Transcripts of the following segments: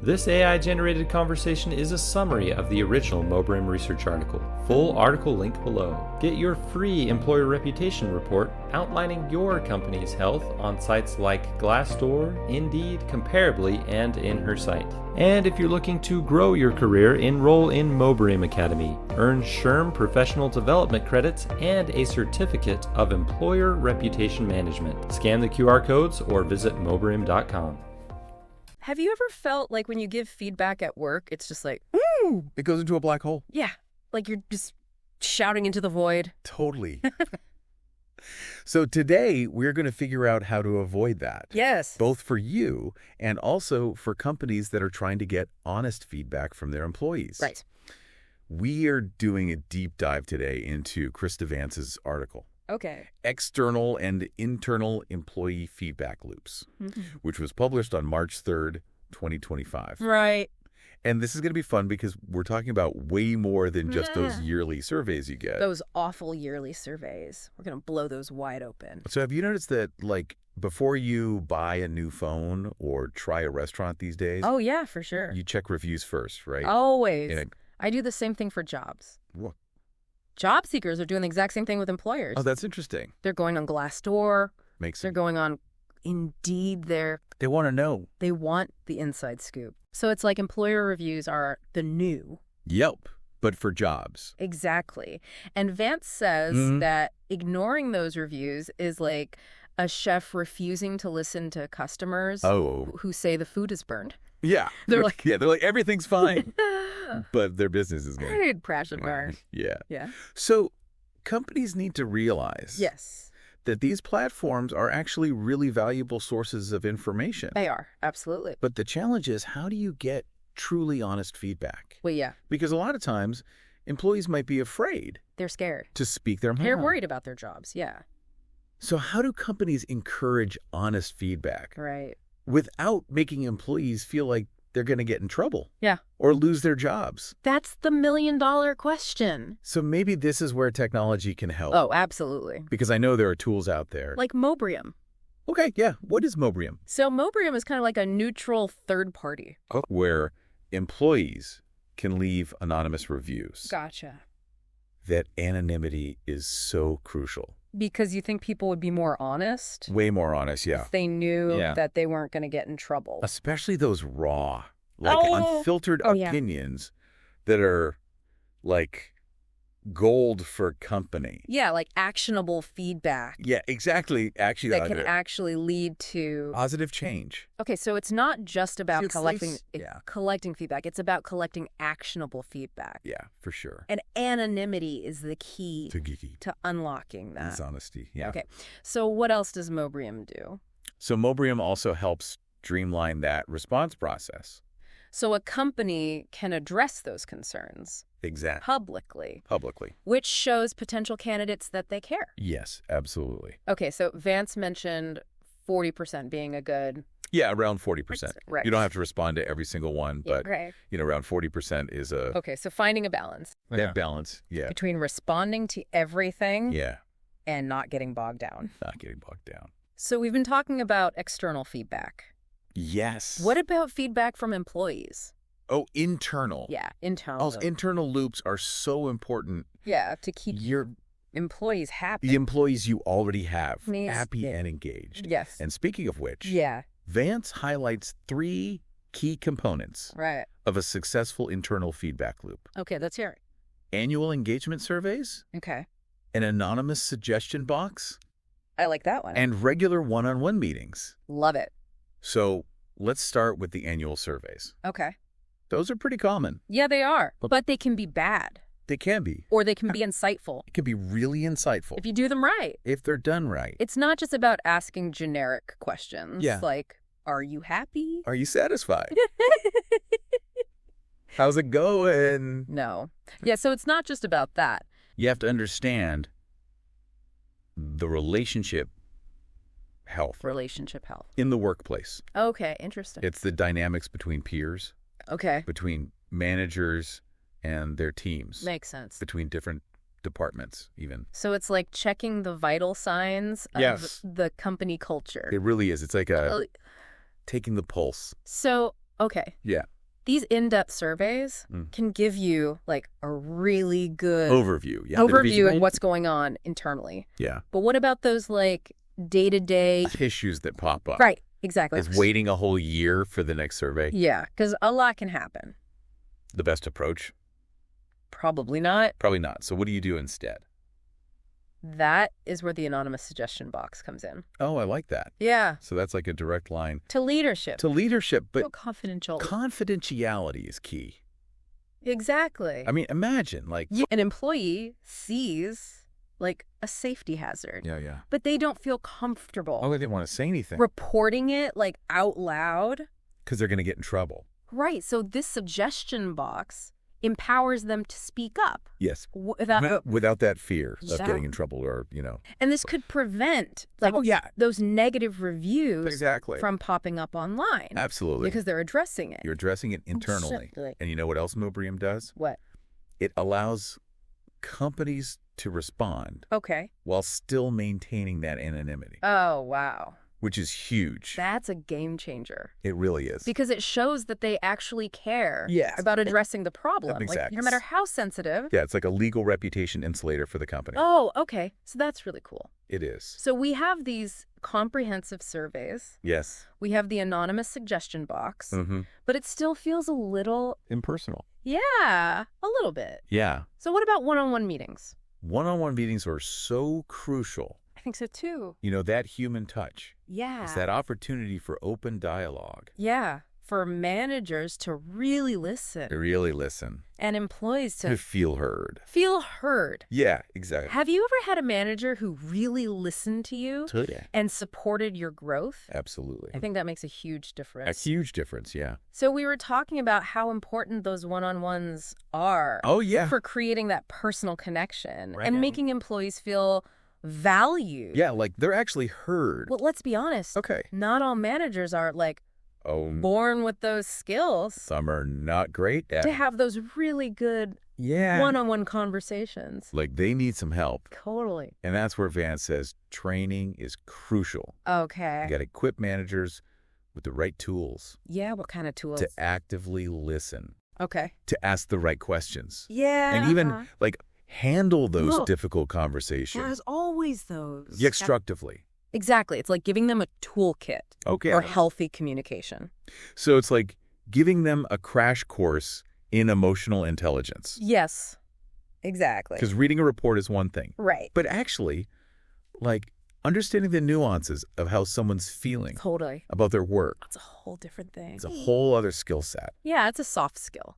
This AI-generated conversation is a summary of the original Mobrium research article. Full article link below. Get your free employer reputation report outlining your company's health on sites like Glassdoor, Indeed, Comparably, and in her site. And if you're looking to grow your career, enroll in Mobrium Academy. Earn SHRM professional development credits and a certificate of employer reputation management. Scan the QR codes or visit mobrium.com. Have you ever felt like when you give feedback at work, it's just like, Ooh, it goes into a black hole. yeah, like you're just shouting into the void? Totally. So today, we're going to figure out how to avoid that. Yes. Both for you and also for companies that are trying to get honest feedback from their employees. Right. We are doing a deep dive today into Krista Vance's article, Okay. External and Internal Employee Feedback Loops, which was published on March 3rd, 2025. Right. And this is going to be fun because we're talking about way more than just those yearly surveys you get. Those awful yearly surveys. We're going to blow those wide open. So have you noticed that, like, before you buy a new phone or try a restaurant these days, Oh, yeah, for sure. you check reviews first, right? Always. And- I do the same thing for jobs. What? Job seekers are doing the exact same thing with employers. Oh, that's interesting. They're going on Glassdoor. Makes They're sense. going on Indeed. They want to know. They want the inside scoop. So it's like employer reviews are the new. Yep, but for jobs. Exactly. And Vance says that ignoring those reviews is like a chef refusing to listen to customers who say the food is burned. Yeah. They're like, they're like, everything's fine, but their business is going. I'd crash and burn. Yeah. Yeah. So companies need to realize Yes. that these platforms are actually really valuable sources of information. They are. Absolutely. But the challenge is, how do you get truly honest feedback? Well, yeah. Because a lot of times, employees might be afraid They're scared. to speak their mind. They're worried about their jobs. Yeah. So how do companies encourage honest feedback Right. without making employees feel like they're going to get in trouble? Yeah. Or lose their jobs? That's the million-dollar question. So maybe this is where technology can help. Oh, absolutely. Because I know there are tools out there. Like Mobrium. Okay, yeah. What is Mobrium? So Mobrium is kind of like a neutral third party. Where employees can leave anonymous reviews. Gotcha. That anonymity is so crucial. Because you think people would be more honest Way more honest, yeah. if they knew Yeah. that they weren't going to get in trouble. Especially those raw, like unfiltered yeah. opinions that are like gold for company. Yeah, like actionable feedback Yeah, exactly. Actually, that can actually lead to... positive change. Okay, so it's not just about Seriously? collecting feedback. It's about collecting actionable feedback. Yeah, for sure. And anonymity is the key Too geeky. to unlocking that. Dishonesty, yeah. Okay, so what else does Mobrium do? So Mobrium also helps streamline that response process. So a company can address those concerns Exactly. publicly, which shows potential candidates that they care. Yes, absolutely. Okay, so Vance mentioned 40% being a good... Yeah, around 40%. Right. You don't have to respond to every single one, but, right. around 40% is a Okay, so finding a balance that balance. Yeah. between responding to everything Yeah, and not getting bogged down. not getting bogged down. So we've been talking about external feedback. Yes. What about feedback from employees? Oh, internal. Yeah, internal. Also, internal loops are so important. Yeah, to keep You're employees happy. the employees you already have Yes. happy and engaged. Yes. And speaking of which, Yeah, Vance highlights 3 key components right. of a successful internal feedback loop. Okay, let's hear it. Annual engagement surveys, Okay. an anonymous suggestion box, I like that one. and regular one-on-one meetings. Love it. So let's start with the annual surveys. Okay. Those are pretty common. Yeah, they are. But they can be bad. They can be. Or they can be insightful. It can be really insightful If you do them right. if they're done right. It's not just about asking generic questions. Yeah. Like, are you happy? Are you satisfied? How's it going? No. Yeah, so it's not just about that. You have to understand the relationship health Relationship health. in the workplace. Okay, interesting. It's the dynamics between peers, Okay. between managers and their teams, Makes sense. between different departments even. So it's like checking the vital signs of Yes. the company culture. It really is. It's like taking the pulse. So, Okay. Yeah. These in-depth surveys can give you like a really good overview of what's going on internally. Yeah. But what about those like day-to-day issues that pop up? Right, exactly. Is waiting a whole year for the next survey Yeah, because a lot can happen. the best approach? Probably not. Probably not. So what do you do instead? That is where the anonymous suggestion box comes in. Oh, I like that. Yeah. So that's like a direct line To leadership. to leadership, but Feel confidential. confidentiality is key. Exactly. I mean, imagine like An employee sees like a safety hazard, yeah. but they don't feel comfortable Oh, they didn't want to say anything reporting it like out loud. because they're going to get in trouble. Right. So this suggestion box empowers them to speak up. Yes. Without that fear of Yeah. getting in trouble or, And this could prevent like those negative reviews Exactly. from popping up online. Absolutely. Because they're addressing it. You're addressing it internally. Exactly. And you know what else Mobrium does? What? It allows companies to respond Okay. while still maintaining that anonymity, Oh, wow. which is huge. That's a game changer. It really is. Because it shows that they actually care Yes. about addressing the problem. That makes Like, sense. no matter how sensitive. Yeah, it's like a legal reputation insulator for the company. Oh, okay. So that's really cool. It is. So we have these comprehensive surveys. Yes. We have the anonymous suggestion box. Mm-hmm. But it still feels a little, Impersonal. yeah, a little bit. Yeah. So what about one-on-one meetings? One-on-one meetings are so crucial. I think so too. That human touch. Yeah. It's that opportunity for open dialogue. Yeah. For managers to really listen. To really listen. And employees To to feel heard. feel heard. Yeah, exactly. Have you ever had a manager who really listened to you Yeah. and supported your growth? Absolutely. I think that makes a huge A difference. huge difference, yeah. So we were talking about how important those one-on-ones are Oh, yeah. for creating that personal connection Right. and making employees feel valued. Yeah, like they're actually heard. Well, let's be honest. Okay. Not all managers are like Oh, born with those skills some are not great at to have those really good Yeah. one-on-one conversations. Like they need some help. Totally. And that's where Vance says training is crucial. Okay. You got to equip managers with the right tools Yeah, what kind of tools? to actively listen, Okay. to ask the right questions, Yeah. and even like handle those Look, difficult conversations There's always those. constructively. Exactly. It's like giving them a toolkit Okay. for healthy communication. So it's like giving them a crash course in emotional intelligence. Yes. Exactly. Because reading a report is one thing, Right. but actually, like understanding the nuances of how someone's feeling Totally. about their work That's a whole different thing. is a whole other skill set. Yeah, it's a soft skill.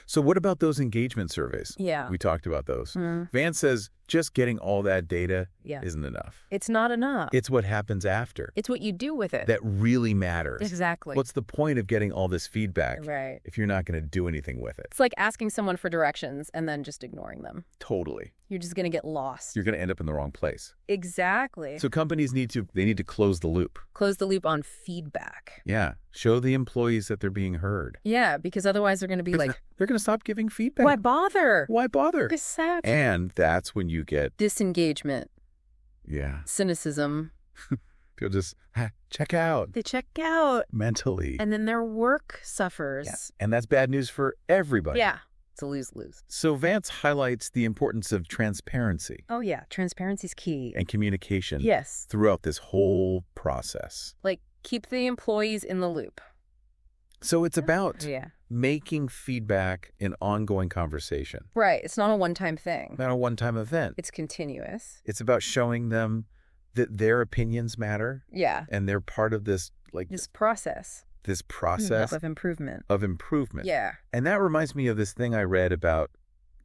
So what about those engagement surveys? Yeah. We talked about those. Mm. Vance says just getting all that data Yeah. isn't enough. It's not enough. It's what happens after It's what you do with it. that really matters. Exactly. What's the point of getting all this feedback Right. if you're not going to do anything with it? It's like asking someone for directions and then just ignoring them. Totally. You're just going to get lost. You're going to end up in the wrong place. Exactly. So companies need to close the loop. Close the loop on feedback. Yeah. Show the employees that they're being heard. Yeah, because otherwise they're going to be like, They're going to stop giving feedback. why bother? Why bother? Exactly. And that's when you get, Disengagement, yeah, cynicism. people just check out They check out mentally. and then their work suffers. Yeah. And that's bad news for everybody. Yeah. It's a lose-lose. So Vance highlights the importance of transparency Oh, yeah. Transparency's key. and communication Yes. throughout this whole process. Like, keep the employees in the loop. So it's about Yeah. making feedback an ongoing conversation, Right. It's not a one-time thing. not a one-time event. It's continuous. It's about showing them that their opinions matter Yeah. and they're part of this, like, This process this process of improvement. of improvement. Yeah. And that reminds me of this thing I read about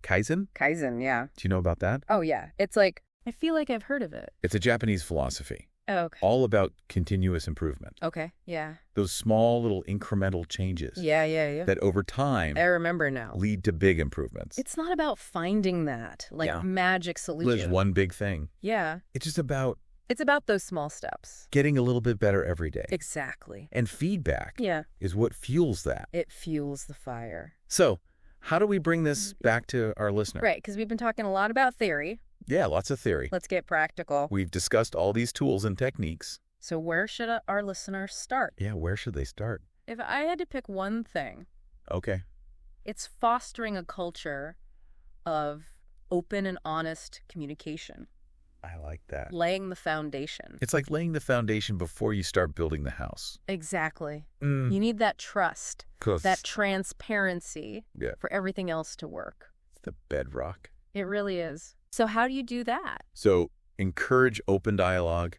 Kaizen. Kaizen, yeah. Do you know about that? Oh, yeah. It's like, I feel like I've heard of it. It's a Japanese philosophy, Oh, okay. all about continuous improvement. Okay. Yeah. Those small little incremental changes Yeah. that over time I remember now. lead to big improvements. It's not about finding that, like, Yeah. magic solution. There's one big thing. Yeah. It's just about It's about those small steps. getting a little bit better every day. Exactly. And feedback Yeah. is what fuels that. It fuels the fire. So how do we bring this back to our listener? Right, because we've been talking a lot about theory. Yeah, lots of theory. Let's get practical. We've discussed all these tools and techniques. So where should our listeners start? Yeah, where should they start? If I had to pick one thing, Okay. it's fostering a culture of open and honest communication. I like that. Laying the foundation. It's like laying the foundation before you start building the house. Exactly. You need that trust, 'Cause that transparency Yeah. for everything else to work. it's the bedrock. It really is. So how do you do that? So encourage open dialogue,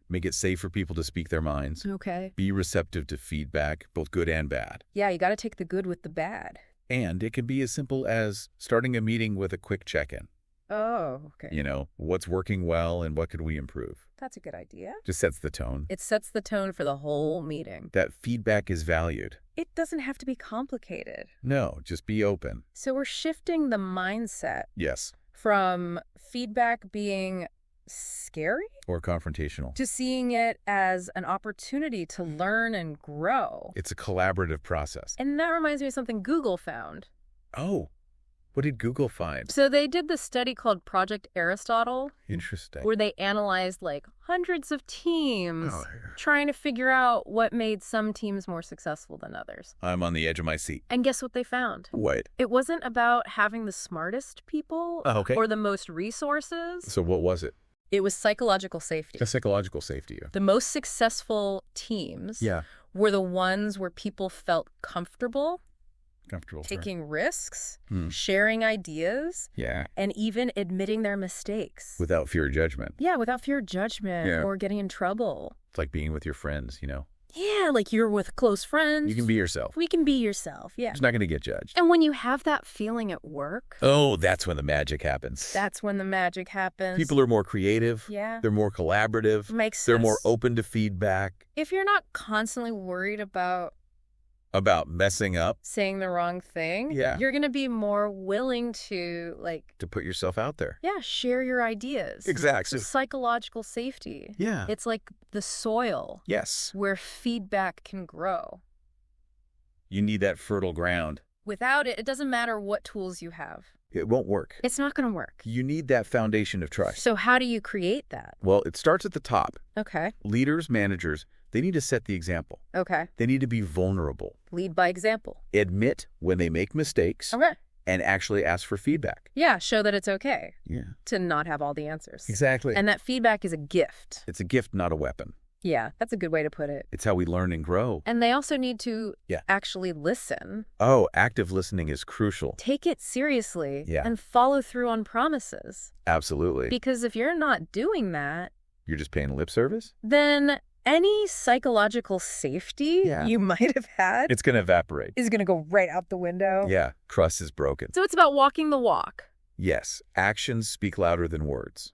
make it safe for people to speak their minds, Okay. be receptive to feedback, both good and bad. Yeah, you got to take the good with the bad. And it can be as simple as starting a meeting with a quick check-in. Oh, okay. You know, what's working well and what could we improve? That's a good idea. Just sets the tone. It sets the tone for the whole meeting. That feedback is valued. It doesn't have to be complicated. No, just be open. So we're shifting the mindset Yes. from feedback being scary Or confrontational. to seeing it as an opportunity to learn and grow. It's a collaborative process. And that reminds me of something Google found. Oh, what did Google find? So they did this study called Project Aristotle, Interesting. where they analyzed like hundreds of teams Oh, trying to figure out what made some teams more successful than others. I'm on the edge of my seat. And guess what they found? What? It wasn't about having the smartest people Oh, okay. or the most resources. So what was it? It was psychological safety. The psychological safety. The most successful teams Yeah. were the ones where people felt comfortable Comfortable. taking risks, Hmm. sharing ideas, Yeah. and even admitting their mistakes. Without fear of judgment. Yeah, without fear of judgment Yeah. or getting in trouble. It's like being with your friends, you know? Yeah, like you're with close friends. You can be yourself. We can be yourself, yeah. It's not going to get judged. And when you have that feeling at work, Oh, that's when the magic happens. that's when the magic happens. People are more creative. Yeah. They're more collaborative. Makes sense. They're more open to feedback If you're not constantly worried about about messing up, saying the wrong thing, Yeah. you're going to be more willing to, like, to put yourself out there. yeah, share your ideas. Exactly. Psychological safety. Yeah. It's like the soil Yes. where feedback can grow. You need that fertile ground. Without it, it doesn't matter what tools you have. It won't work. It's not going to work. You need that foundation of trust. So how do you create that? Well, it starts at the top. Okay. Leaders, managers, they need to set the example. Okay. They need to be vulnerable. Lead by example. Admit when they make mistakes Okay. and actually ask for feedback. Yeah, show that it's okay Yeah. to not have all the answers. Exactly. And that feedback is a gift. It's a gift, not a weapon. Yeah, that's a good way to put it. It's how we learn and grow. And they also need to Yeah. actually listen, Oh, active listening is crucial. take it seriously, Yeah. and follow through on promises. Absolutely. Because if you're not doing that, You're just paying lip service? then any psychological safety Yeah. you might have had It's going to evaporate. is going to go right out the window. Yeah. Trust is broken. So it's about walking the walk, Yes. Actions speak louder than words.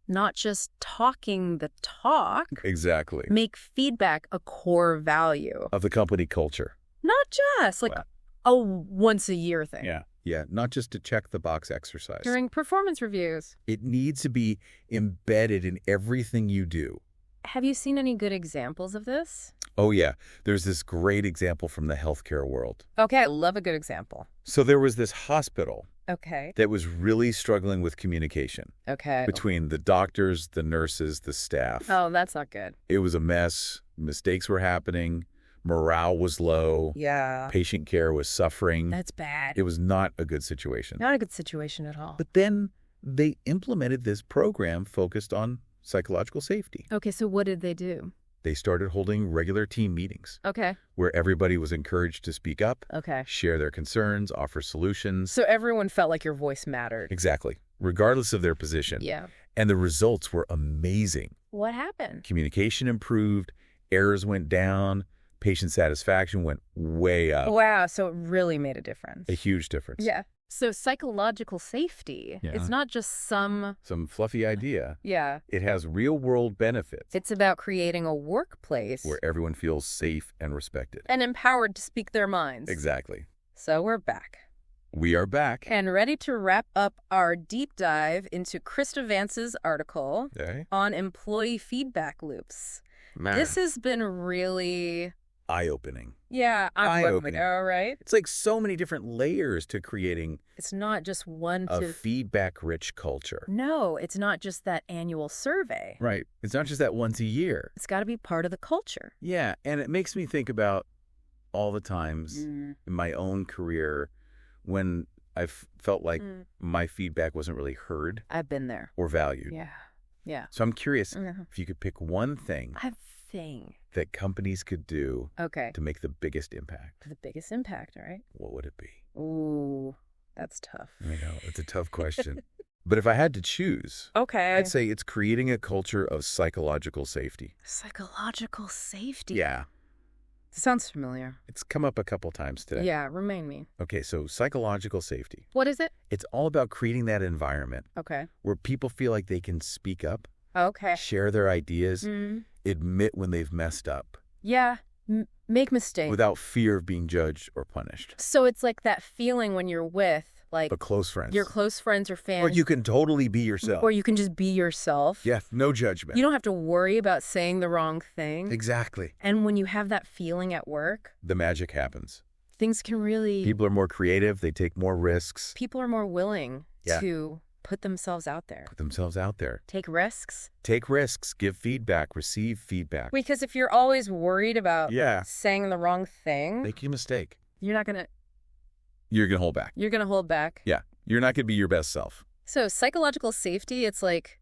not just talking the talk. Exactly. Make feedback a core value, Of the company culture. not just like Wow. a once a year thing. Yeah. Yeah. Not just to check the box exercise. During performance reviews. It needs to be embedded in everything you do. Have you seen any good examples of this? Oh, yeah. There's this great example from the healthcare world. Okay, I love a good example. So there was this hospital Okay. that was really struggling with communication Okay. between the doctors, the nurses, the staff. Oh, that's not good. It was a mess. Mistakes were happening. Morale was low. Yeah. Patient care was suffering. That's bad. It was not a good situation. Not a good situation at all. But then they implemented this program focused on psychological safety. Okay, so what did they do? They started holding regular team meetings Okay. where everybody was encouraged to speak up, Okay. share their concerns, offer solutions. So everyone felt like your voice mattered. Exactly. Regardless of their position. Yeah. And the results were amazing. What happened? Communication improved, errors went down, patient satisfaction went way up. Wow, so it really made a difference. A huge difference. Yeah. So psychological safety, Yeah. it's not just some, Some fluffy idea. yeah, It has real-world benefits it's about creating a workplace where everyone feels safe and respected. and empowered to speak their minds. Exactly. So we're back. We are back. And ready to wrap up our deep dive into Krista Vance's article Okay. on employee feedback loops. Man. This has been really, Eye-opening. yeah, I'm Eye-opening. all right. It's like so many different layers to creating It's not just one a to... feedback-rich culture. No, it's not just that annual survey. Right. It's not just that once a year. It's got to be part of the culture. Yeah, and it makes me think about all the times in my own career when I've felt like my feedback wasn't really heard. I've been there. Or valued. Yeah. Yeah. So I'm curious if you could pick one thing that companies could do to make the biggest impact. The biggest impact, all right? What would it be? Ooh, that's tough. I know, it's a tough question. But if I had to choose, I'd say it's creating a culture of psychological safety. Psychological safety? Yeah. Sounds familiar. It's come up a couple times today. Yeah, remind me. Okay, so psychological safety. What is it? It's all about creating that environment where people feel like they can speak up, share their ideas, admit when they've messed up. Yeah, make mistakes. Without fear of being judged or punished. So it's like that feeling when you're with but close friends. Your close friends or fans. Or you can totally be yourself. Or you can just be yourself. Yeah, no judgment. You don't have to worry about saying the wrong thing. Exactly. And when you have that feeling at work, the magic happens. Things can really... People are more creative. They take more risks. People are more willing to put themselves out there. Put themselves out there. Take risks. Take risks. Give feedback. Receive feedback. Because if you're always worried about saying the wrong thing... Make a mistake. You're not going to... You're going to hold back. You're going to hold back. Yeah. You're not going to be your best self. So psychological safety, it's like...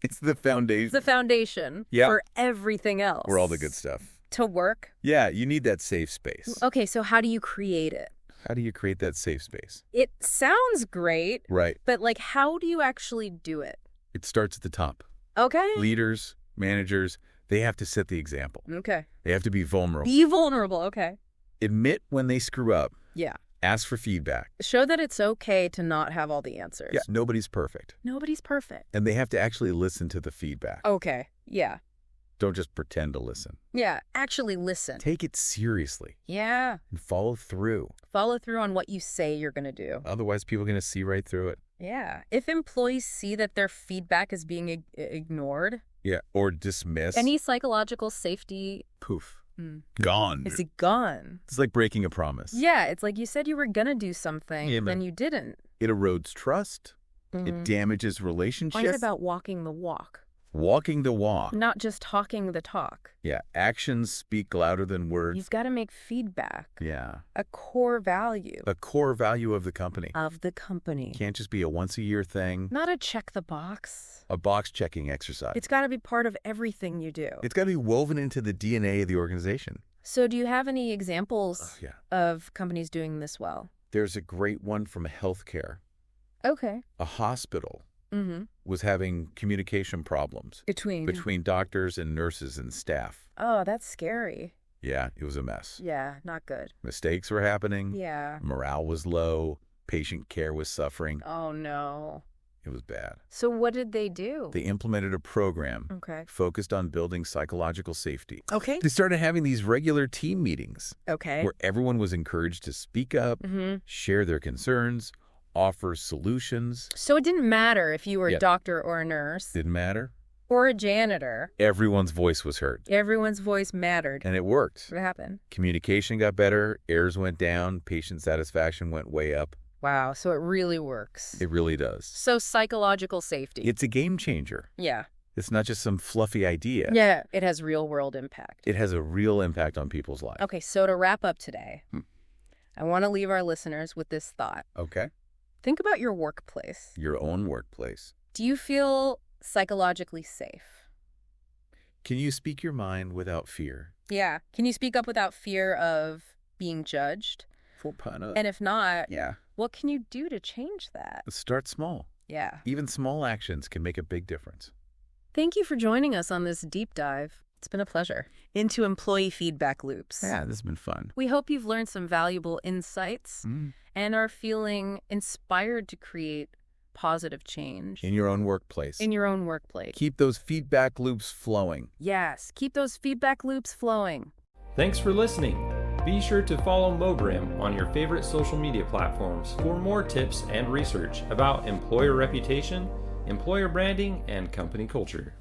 It's the foundation. It's the foundation for everything else. For all the good stuff. To work. Yeah, you need that safe space. Okay, so how do you create it? How do you create that safe space? It sounds great. Right. But like, how do you actually do it? It starts at the top. Okay. Leaders, managers, they have to set the example. Okay. They have to be vulnerable. Be vulnerable, okay. Admit when they screw up. Yeah. Ask for feedback. Show that it's okay to not have all the answers. Yeah, nobody's perfect. Nobody's perfect. And they have to actually listen to the feedback. Okay, yeah. Don't just pretend to listen. Yeah, actually listen. Take it seriously. Yeah. And follow through. Follow through on what you say you're going to do. Otherwise, people are going to see right through it. Yeah. If employees see that their feedback is being ignored. Yeah, or dismissed. Any psychological safety. Poof. Gone. Is it gone? It's like breaking a promise. Yeah, it's like you said you were going to do something, then you didn't. It erodes trust. It damages relationships. It's about walking the walk. Walking the walk. Not just talking the talk. Yeah, actions speak louder than words. You've got to make feedback. Yeah. A core value. A core value of the company. Of the company. Can't just be a once-a-year thing. Not a check the box. A box-checking exercise. It's got to be part of everything you do. It's got to be woven into the DNA of the organization. So do you have any examples of companies doing this well? There's a great one from healthcare. Okay. A hospital was having communication problems. Between doctors and nurses and staff. Oh, that's scary. Yeah, it was a mess. Yeah, not good. Mistakes were happening. Yeah. Morale was low. Patient care was suffering. Oh, no. It was bad. So what did they do? They implemented a program focused on building psychological safety. Okay. They started having these regular team meetings. Okay. Where everyone was encouraged to speak up, share their concerns, offer solutions. So it didn't matter if you were a doctor or a nurse. Didn't matter. Or a janitor. Everyone's voice was heard. Everyone's voice mattered. And it worked. What happened? Communication got better, errors went down, patient satisfaction went way up. Wow, so it really works. It really does. So psychological safety. It's a game changer. Yeah. It's not just some fluffy idea. Yeah, it has real-world impact. It has a real impact on people's lives. Okay, so to wrap up today, I want to leave our listeners with this thought. Okay. Think about your workplace. Your own workplace. Do you feel psychologically safe? Can you speak your mind without fear? Yeah. Can you speak up without fear of being judged? And if not, what can you do to change that? Start small. Yeah. Even small actions can make a big difference. Thank you for joining us on this deep dive. It's been a pleasure. Into employee feedback loops. Yeah, this has been fun. We hope you've learned some valuable insights and are feeling inspired to create positive change. In your own workplace. In your own workplace. Keep those feedback loops flowing. Yes, keep those feedback loops flowing. Thanks for listening. Be sure to follow Mobrium on your favorite social media platforms for more tips and research about employer reputation, employer branding, and company culture.